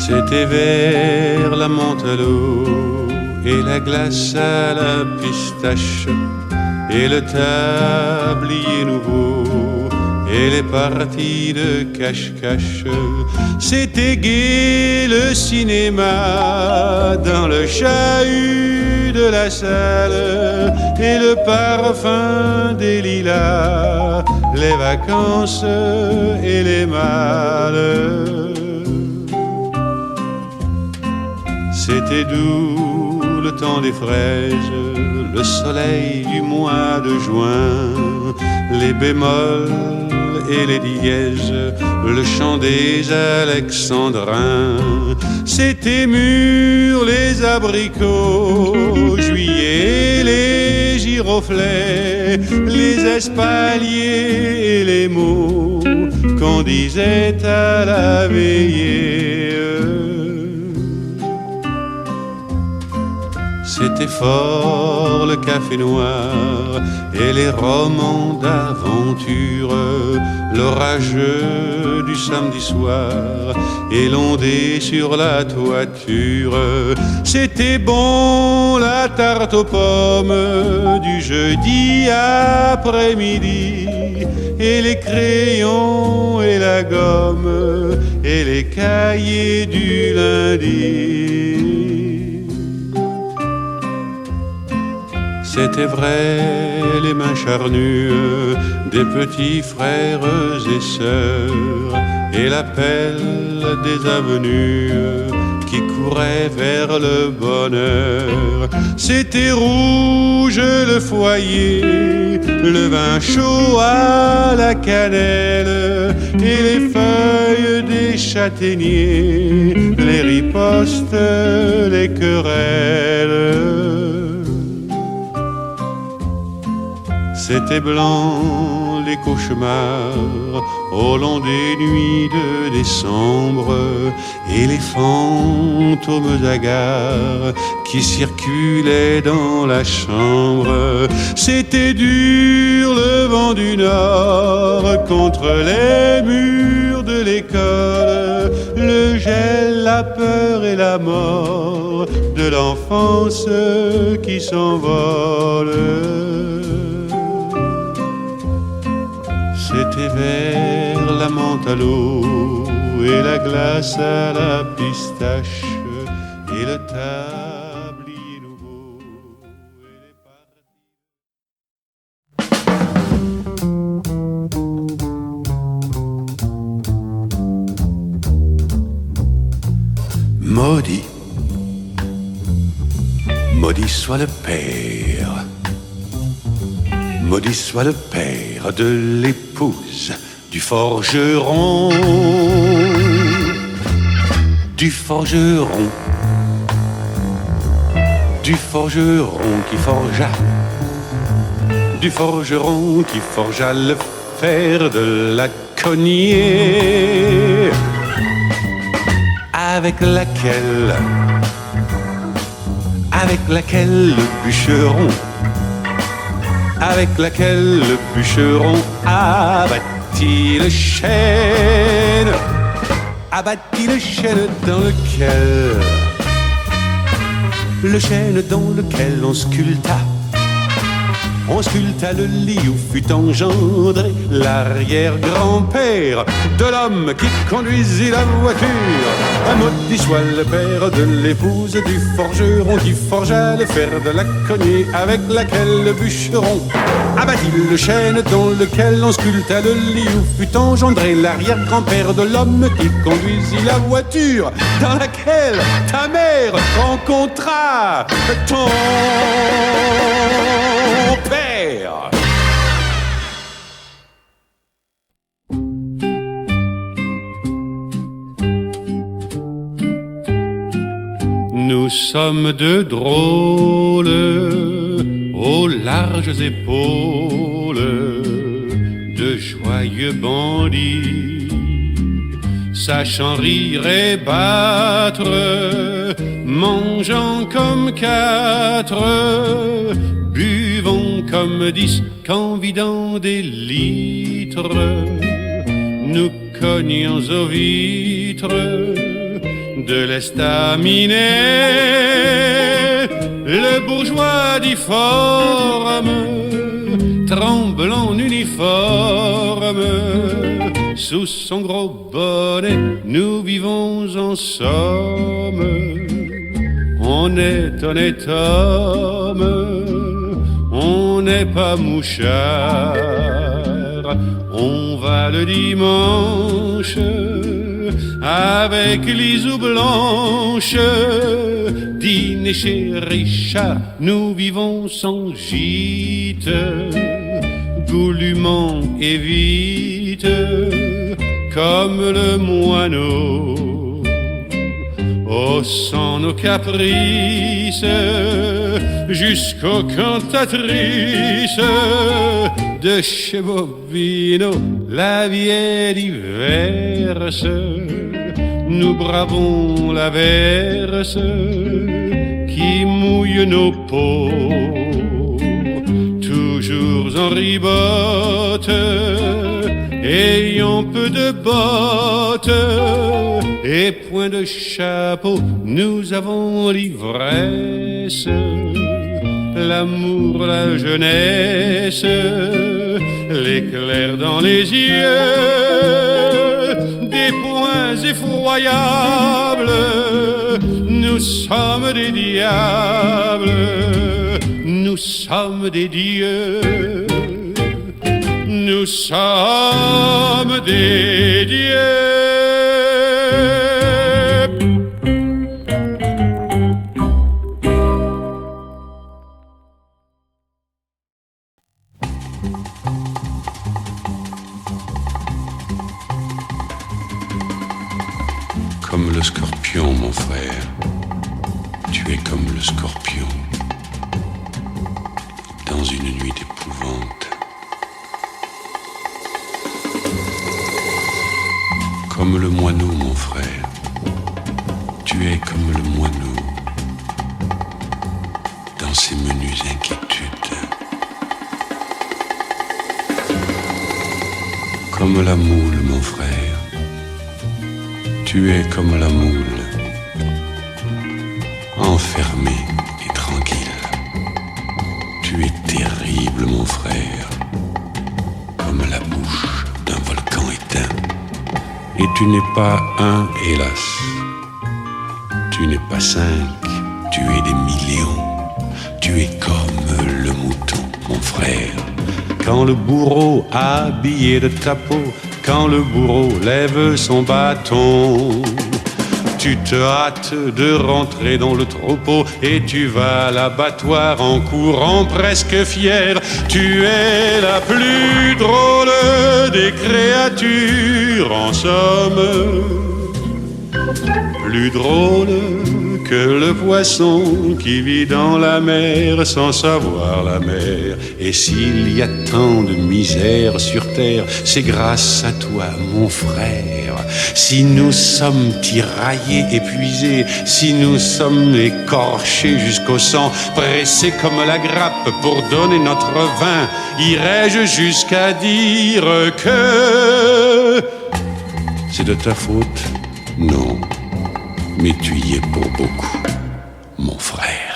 C'était vers la Montelot et la glace à la pistache et le tablier nouveau et les parties de cache-cache. C'était gai le cinéma dans le chahut de la salle et le parfum des lilas, les vacances et les malles. C'était doux le temps des fraises, le soleil du mois de juin, les bémols et les dièses, le chant des alexandrins. C'était mûr les abricots, juillet les giroflées, les espaliers et les mots qu'on disait à la veillée. C'était fort le café noir et les romans d'aventure, l'orageux du samedi soir et l'ondée sur la toiture. C'était bon la tarte aux pommes du jeudi après-midi et les crayons et la gomme et les cahiers du lundi. C'était vrai les mains charnues des petits frères et sœurs et l'appel des avenues qui couraient vers le bonheur. C'était rouge le foyer, le vin chaud à la cannelle et les feuilles des châtaigniers, les ripostes, les querelles. C'était blanc les cauchemars au long des nuits de décembre et les fantômes hagards qui circulaient dans la chambre. C'était dur le vent du nord contre les murs de l'école, le gel, la peur et la mort de l'enfance qui s'envole. C'était vers la menthe à l'eau et la glace à la pistache et le tablier nouveau et les parties. Maudit, maudit soit le père, maudit soit le père de l'épouse du forgeron, du forgeron, du forgeron qui forgea, du forgeron qui forgea le fer de la cognée, avec laquelle le bûcheron, avec laquelle le bûcheron abattit le chêne, abattit le chêne dans lequel, le chêne dans lequel on sculpta le lit où fut engendré l'arrière-grand-père de l'homme qui conduisit la voiture. Un maudit soit le père de l'épouse du forgeron qui forgea le fer de la cognée avec laquelle le bûcheron abattit le chêne dans lequel on sculpta le lit où fut engendré l'arrière-grand-père de l'homme qui conduisit la voiture dans laquelle ta mère rencontra ton père. Nous sommes deux drôles aux larges épaules, de joyeux bandits, sachant rire et battre, mangeant comme quatre, buvons comme 10 qu'en vidant des litres, nous cognons aux vitres, de l'estaminet, le bourgeois difforme tremble en uniforme. Sous son gros bonnet, nous vivons en somme. On est honnête homme, on n'est pas mouchard. On va le dimanche avec Lisou Blanche dîner chez Richard. Nous vivons sans gîte, goulûment et vite, comme le moineau, haussant nos caprices jusqu'aux cantatrices de chez Bobino, la vieille verse. Nous bravons l'averse qui mouille nos peaux, toujours en ribotte, ayant peu de bottes et point de chapeau. Nous avons l'ivresse, l'amour, la jeunesse, l'éclair dans les yeux, des points effroyables. Nous sommes des diables, nous sommes des dieux, nous sommes des dieux. Comme le scorpion, mon frère, tu es comme le scorpion, dans une nuit d'épouvante. Comme le moineau, mon frère, tu es comme le moineau, dans ses menues inquiétudes. Comme la moule, mon frère, tu es comme la moule, enfermée et tranquille. Tu es terrible, mon frère, comme la bouche d'un volcan éteint. Et tu n'es pas un, hélas. Tu n'es pas 5, tu es des millions. Tu es comme le mouton, mon frère. Quand le bourreau habillé de ta peau, quand le bourreau lève son bâton, tu te hâtes de rentrer dans le troupeau et tu vas à l'abattoir en courant presque fier. Tu es la plus drôle des créatures, en somme, plus drôle que le poisson qui vit dans la mer sans savoir la mer. Et s'il y a tant de misère sur terre, c'est grâce à toi, mon frère. Si nous sommes tiraillés, épuisés, si nous sommes écorchés jusqu'au sang, pressés comme la grappe pour donner notre vin, irais-je jusqu'à dire que c'est de ta faute? Non, mais tu y es pour beaucoup, mon frère.